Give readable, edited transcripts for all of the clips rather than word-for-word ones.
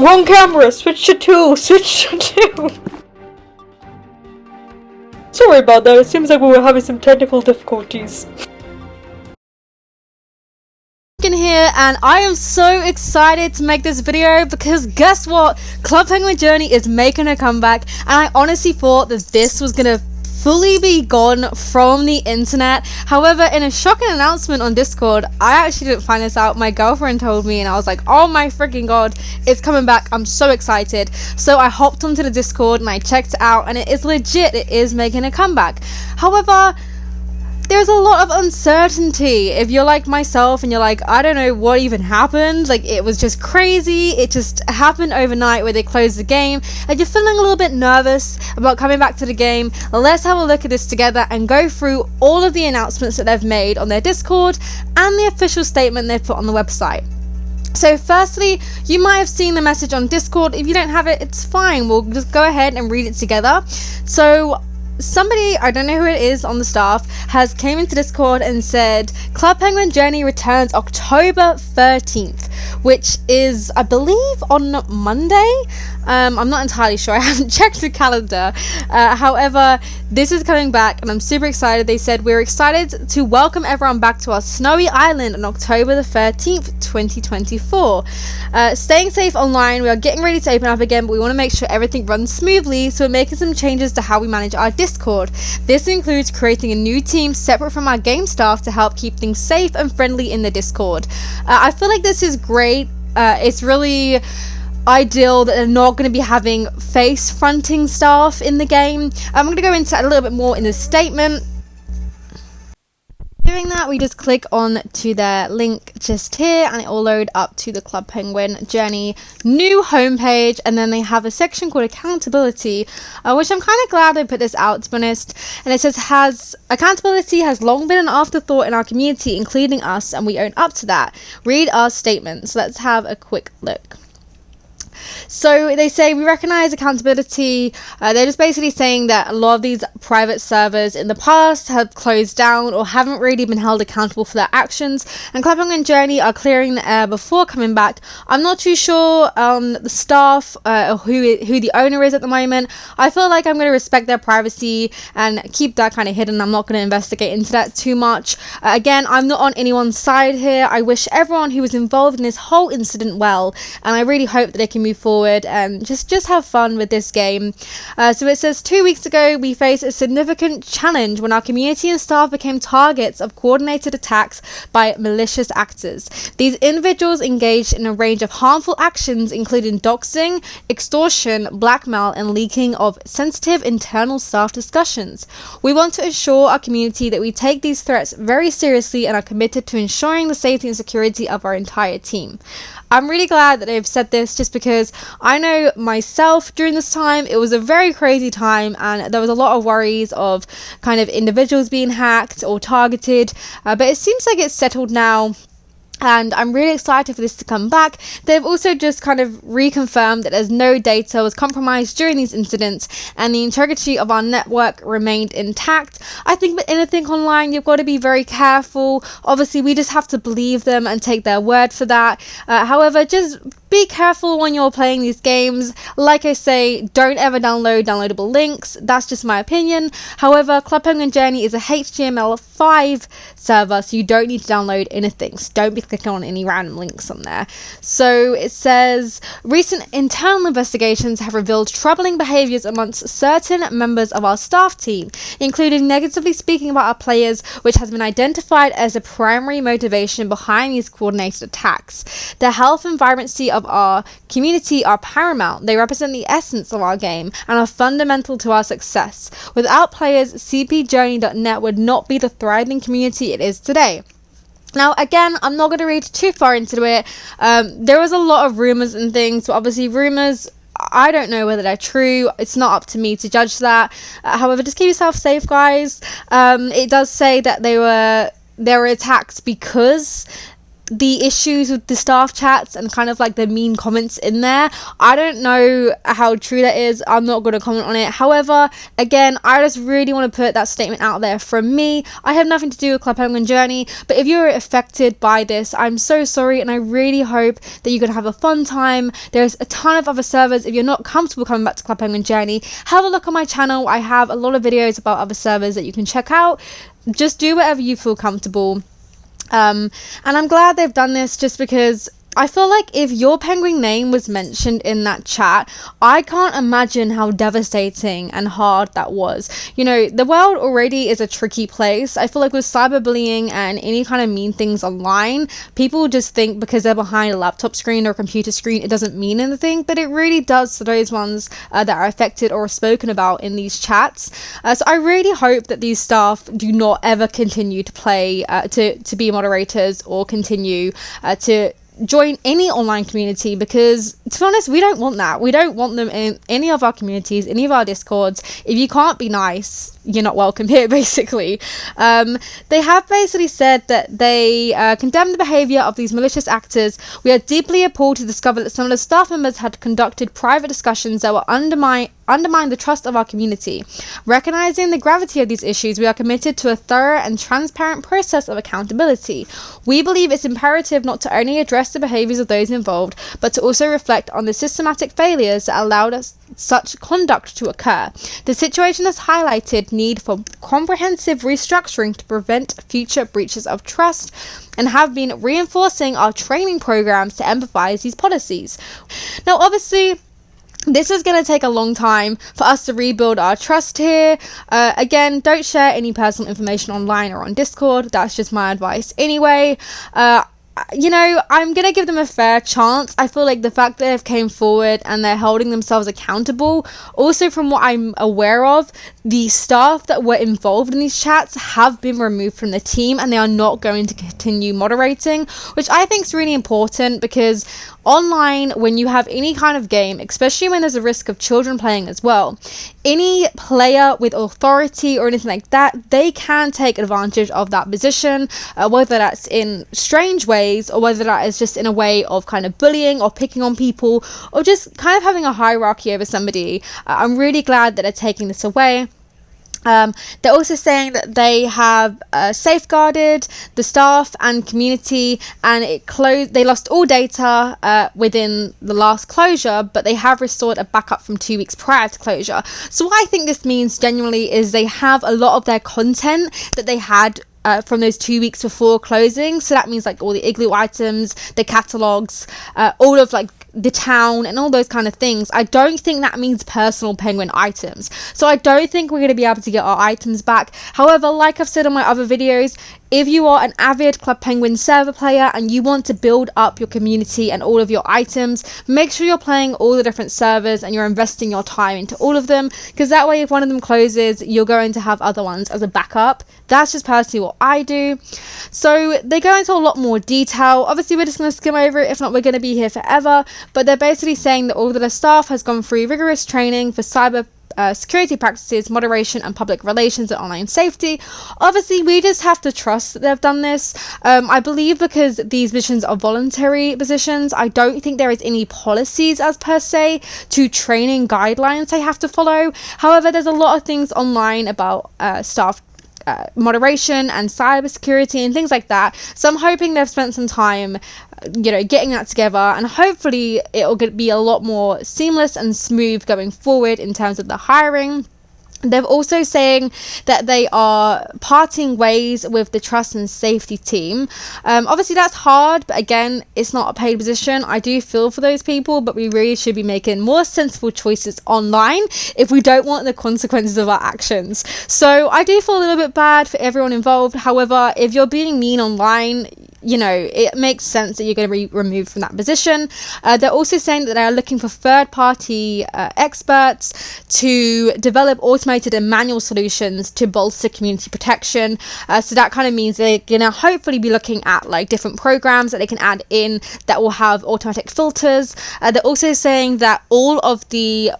One camera, switch to two, switch to two. Sorry about that, it seems like we were having some technical difficulties. Here, and I am so excited to make this video because guess what? Club Penguin Journey is making a comeback, and I honestly thought that this was gonna fully be gone from the internet. However, in a shocking announcement on Discord, I actually didn't find this out. My girlfriend told me, and I was like, oh my freaking god, it's coming back. I'm so excited. So I hopped onto the Discord and I checked it out, and it is legit. It is making a comeback. However, there's a lot of uncertainty. If you're like myself and you're like, I don't know what even happened, like it was just crazy, it just happened overnight where they closed the game, and you're feeling a little bit nervous about coming back to the game, let's have a look at this together and go through all of the announcements that they've made on their Discord and the official statement they've put on the website. So firstly, you might have seen the message on Discord. If you don't have it, it's fine, we'll just go ahead and read it together. So somebody, I don't know who it is on the staff, has came into Discord and said Club Penguin Journey returns October 13th, which is, I believe, on Monday. I'm not entirely sure, I haven't checked the calendar. However, this is coming back and I'm super excited. They said, we're excited to welcome everyone back to our snowy island on October the 13th, 2024. Staying safe online, we are getting ready to open up again, but we want to make sure everything runs smoothly, so we're making some changes to how we manage our Discord. This includes creating a new team separate from our game staff to help keep things safe and friendly in the Discord. I feel like this is great. It's really ideal that they're not going to be having face fronting staff in the game. I'm going to go into that a little bit more in the statement. Doing that, we just click on to their link just here and it will load up to the Club Penguin Journey new homepage, and then they have a section called accountability, which I'm kind of glad they put this out, to be honest. And it says, accountability has long been an afterthought in our community, including us, and we own up to that. Read our statement. So let's have a quick look. So they say, we recognize accountability. They're just basically saying that a lot of these private servers in the past have closed down or haven't really been held accountable for their actions, and Club Penguin Journey are clearing the air before coming back. I'm not too sure the staff or who the owner is at the moment. I feel like I'm going to respect their privacy and keep that kind of hidden. I'm not going to investigate into that too much. Again, I'm not on anyone's side here. I wish everyone who was involved in this whole incident well, and I really hope that they can move forward and just have fun with this game. So it says, 2 weeks ago we faced a significant challenge when our community and staff became targets of coordinated attacks by malicious actors. These individuals engaged in a range of harmful actions, including doxing, extortion, blackmail, and leaking of sensitive internal staff discussions. We want to assure our community that we take these threats very seriously and are committed to ensuring the safety and security of our entire team. I'm really glad that they've said this, just because I know myself during this time, it was a very crazy time and there was a lot of worries of kind of individuals being hacked or targeted, but it seems like it's settled now. And I'm really excited for this to come back. They've also just kind of reconfirmed that there's no data was compromised during these incidents and the integrity of our network remained intact. I think with anything online, you've got to be very careful. Obviously, we just have to believe them and take their word for that. However, just be careful when you're playing these games. Like I say, don't ever download downloadable links. That's just my opinion. However, Club Penguin Journey is a HTML5 server, so you don't need to download anything. So don't be clicking on any random links on there. So it says, recent internal investigations have revealed troubling behaviors amongst certain members of our staff team, including negatively speaking about our players, which has been identified as a primary motivation behind these coordinated attacks. The health and vibrancy of our community are paramount. They represent the essence of our game and are fundamental to our success. Without players, cpjourney.net would not be the thriving community it is today. Now, again, I'm not going to read too far into it. There was a lot of rumors and things, but obviously rumors, I don't know whether they're true. It's not up to me to judge that. However, just keep yourself safe, guys. It does say that there were attacks because the issues with the staff chats and kind of like the mean comments in there. I don't know how true that is. I'm not going to comment on it. However, again, I just really want to put that statement out there from me. I have nothing to do with Club Penguin Journey, but if you're affected by this, I'm so sorry, and I really hope that you're going to have a fun time. There's a ton of other servers. If you're not comfortable coming back to Club Penguin Journey, have a look on my channel. I have a lot of videos about other servers that you can check out. Just do whatever you feel comfortable. And I'm glad they've done this, just because I feel like if your penguin name was mentioned in that chat, I can't imagine how devastating and hard that was. You know, the world already is a tricky place. I feel like with cyberbullying and any kind of mean things online, people just think because they're behind a laptop screen or a computer screen, it doesn't mean anything, but it really does to those ones that are affected or spoken about in these chats. So I really hope that these staff do not ever continue to play, to be moderators, or continue to join any online community, because to be honest, we don't want that. We don't want them in any of our communities, any of our discords. If you can't be nice, you're not welcome here, basically. They have basically said that they condemn the behaviour of these malicious actors. We are deeply appalled to discover that some of the staff members had conducted private discussions that will undermine the trust of our community. Recognizing the gravity of these issues, we are committed to a thorough and transparent process of accountability. We believe it's imperative not to only address the behaviours of those involved, but to also reflect on the systematic failures that allowed us such conduct to occur. The situation has highlighted need for comprehensive restructuring to prevent future breaches of trust, and have been reinforcing our training programs to emphasize these policies. Now, obviously, this is going to take a long time for us to rebuild our trust here. Again, don't share any personal information online or on Discord. That's just my advice anyway. You know, I'm going to give them a fair chance. I feel like the fact that they've came forward and they're holding themselves accountable. Also, from what I'm aware of, the staff that were involved in these chats have been removed from the team, and they are not going to continue moderating, which I think is really important, because online, when you have any kind of game, especially when there's a risk of children playing as well, any player with authority or anything like that, they can take advantage of that position, whether that's in strange ways, or whether that is just in a way of kind of bullying or picking on people, or just kind of having a hierarchy over somebody. I'm really glad that they're taking this away. They're also saying that they have safeguarded the staff and community, and they lost all data within the last closure, but they have restored a backup from 2 weeks prior to closure. So what I think this means genuinely is they have a lot of their content that they had from those 2 weeks before closing. So that means like all the igloo items, the catalogs, all of like the town and all those kind of things. I don't think that means personal penguin items, so I don't think we're going to be able to get our items back. However, like I've said on my other videos, if you are an avid Club Penguin server player and you want to build up your community and all of your items, make sure you're playing all the different servers and you're investing your time into all of them, because that way if one of them closes, you're going to have other ones as a backup. That's just personally what I do. So they go into a lot more detail. Obviously, we're just going to skim over it. If not, we're going to be here forever. But they're basically saying that all of the staff has gone through rigorous training for cyber security practices, moderation, and public relations and online safety. Obviously, we just have to trust that they've done this. I believe because these positions are voluntary positions, I don't think there is any policies as per se to training guidelines they have to follow. However, there's a lot of things online about staff moderation and cybersecurity and things like that. So I'm hoping they've spent some time, getting that together, and hopefully it'll be a lot more seamless and smooth going forward in terms of the hiring. They're also saying that they are parting ways with the trust and safety team. Obviously, that's hard, but again, it's not a paid position. I do feel for those people, but we really should be making more sensible choices online if we don't want the consequences of our actions. So I do feel a little bit bad for everyone involved. However, if you're being mean online, it makes sense that you're going to be removed from that position. They're also saying that they are looking for third-party experts to develop automated and manual solutions to bolster community protection. So that kind of means they're going to hopefully be looking at like different programs that they can add in that will have automatic filters. They're also saying that all of the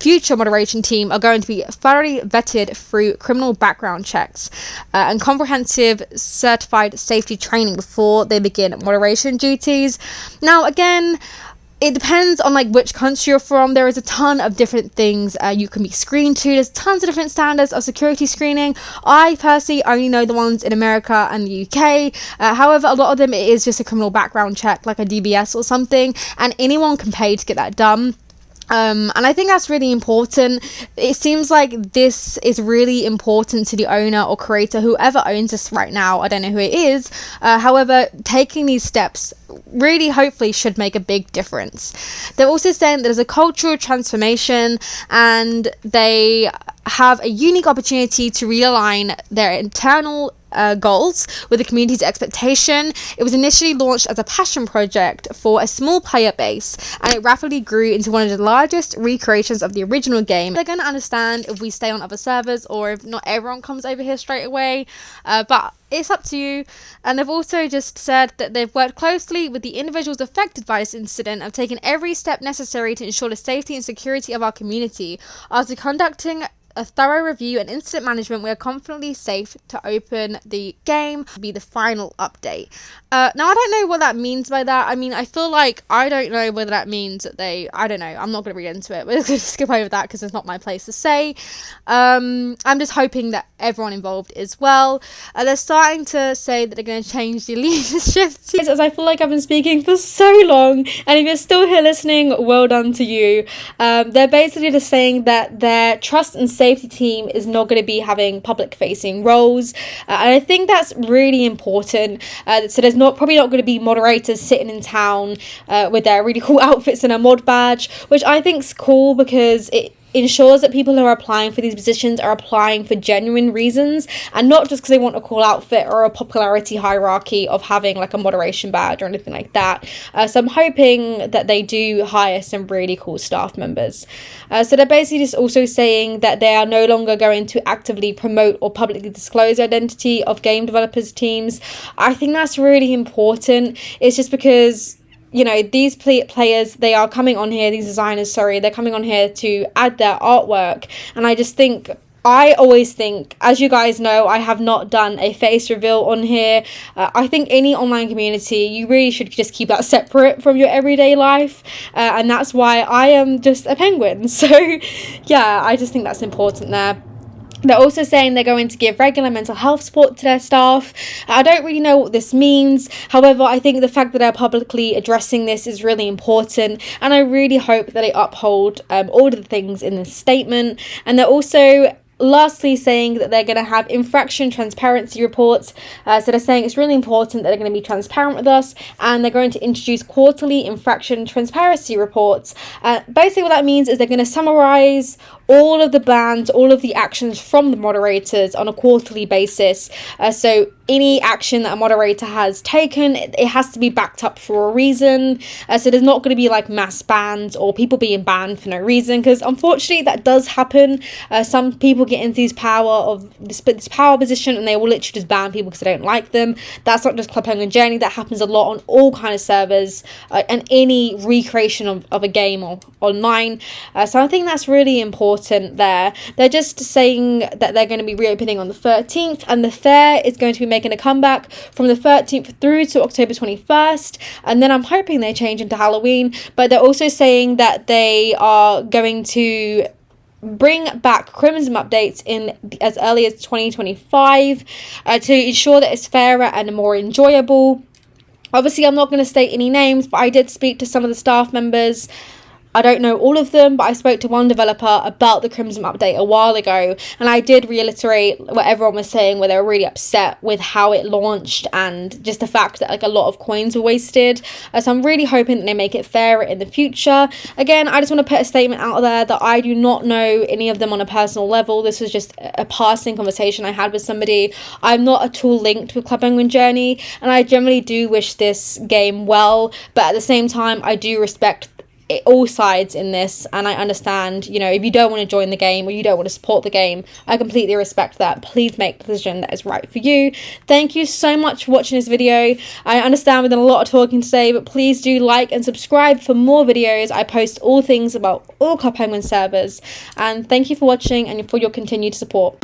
future moderation team are going to be thoroughly vetted through criminal background checks and comprehensive certified safety training before they begin moderation duties. Now, again, it depends on like which country you're from. There is a ton of different things you can be screened to. There's tons of different standards of security screening. I personally only know the ones in America and the UK. However, a lot of them, it is just a criminal background check, like a DBS or something, and anyone can pay to get that done. And I think that's really important. It seems like this is really important to the owner or creator, whoever owns this right now. I don't know who it is. However, taking these steps really hopefully should make a big difference. They're also saying that there's a cultural transformation and they have a unique opportunity to realign their internal goals with the community's expectation. It was initially launched as a passion project for a small player base, and it rapidly grew into one of the largest recreations of the original game. They're going to understand if we stay on other servers or if not everyone comes over here straight away, but it's up to you. And they've also just said that they've worked closely with the individuals affected by this incident and have taken every step necessary to ensure the safety and security of our community. After conducting a thorough review and incident management, we are confidently safe to open the game. Be the final update. Now, I don't know what that means by that. I mean, I feel like I don't know whether that means that I don't know. I'm not going to read into it. We're going to skip over that because it's not my place to say. I'm just hoping that everyone involved is well. They're starting to say that they're going to change the leadership team. As I feel like I've been speaking for so long, and if you're still here listening, well done to you. They're basically just saying that their trust and safety team is not going to be having public facing roles, and I think that's really important. So there's probably not going to be moderators sitting in town with their really cool outfits and a mod badge, which I think's cool because it ensures that people who are applying for these positions are applying for genuine reasons and not just because they want a cool outfit or a popularity hierarchy of having like a moderation badge or anything like that. So I'm hoping that they do hire some really cool staff members. So they're basically just also saying that they are no longer going to actively promote or publicly disclose the identity of game developers teams. I think that's really important. It's just because, you know, these players, they are coming on here, these designers, they're coming on here to add their artwork. And I always think, as you guys know, I have not done a face reveal on here. I think any online community, you really should just keep that separate from your everyday life. And that's why I am just a penguin. So, yeah, I just think that's important there. They're also saying they're going to give regular mental health support to their staff. I don't really know what this means. However, I think the fact that they're publicly addressing this is really important. And I really hope that they uphold all of the things in this statement. And they're also lastly saying that they're going to have infraction transparency reports. So they're saying it's really important that they're going to be transparent with us, and they're going to introduce quarterly infraction transparency reports. Basically what that means is they're going to summarize all of the bans, all of the actions from the moderators on a quarterly basis. So any action that a moderator has taken, it has to be backed up for a reason. So there's not going to be like mass bans or people being banned for no reason, because unfortunately that does happen. Some people get into this power position and they will literally just ban people because they don't like them. That's not just Club Penguin Journey. That happens a lot on all kind of servers and any recreation of a game or online. So I think that's really important there. They're just saying that they're going to be reopening on the 13th, and the fair is going to be making a comeback from the 13th through to October 21st, and then I'm hoping they change into Halloween. But they're also saying that they are going to bring back criticism updates in as early as 2025 to ensure that it's fairer and more enjoyable. Obviously, I'm not going to state any names, but I did speak to some of the staff members. I don't know all of them, but I spoke to one developer about the Crimson update a while ago, and I did reiterate what everyone was saying, where they were really upset with how it launched and just the fact that like a lot of coins were wasted. So I'm really hoping that they make it fairer in the future. Again, I just want to put a statement out there that I do not know any of them on a personal level. This was just a passing conversation I had with somebody. I'm not at all linked with Club Penguin Journey, and I generally do wish this game well, but at the same time I do respect all sides in this, and I understand, you know, if you don't want to join the game or you don't want to support the game, I completely respect that. Please make the decision that is right for you. Thank you so much for watching this video. I understand we've done a lot of talking today, but please do like and subscribe for more videos. I post all things about all Club Penguin servers, and thank you for watching and for your continued support.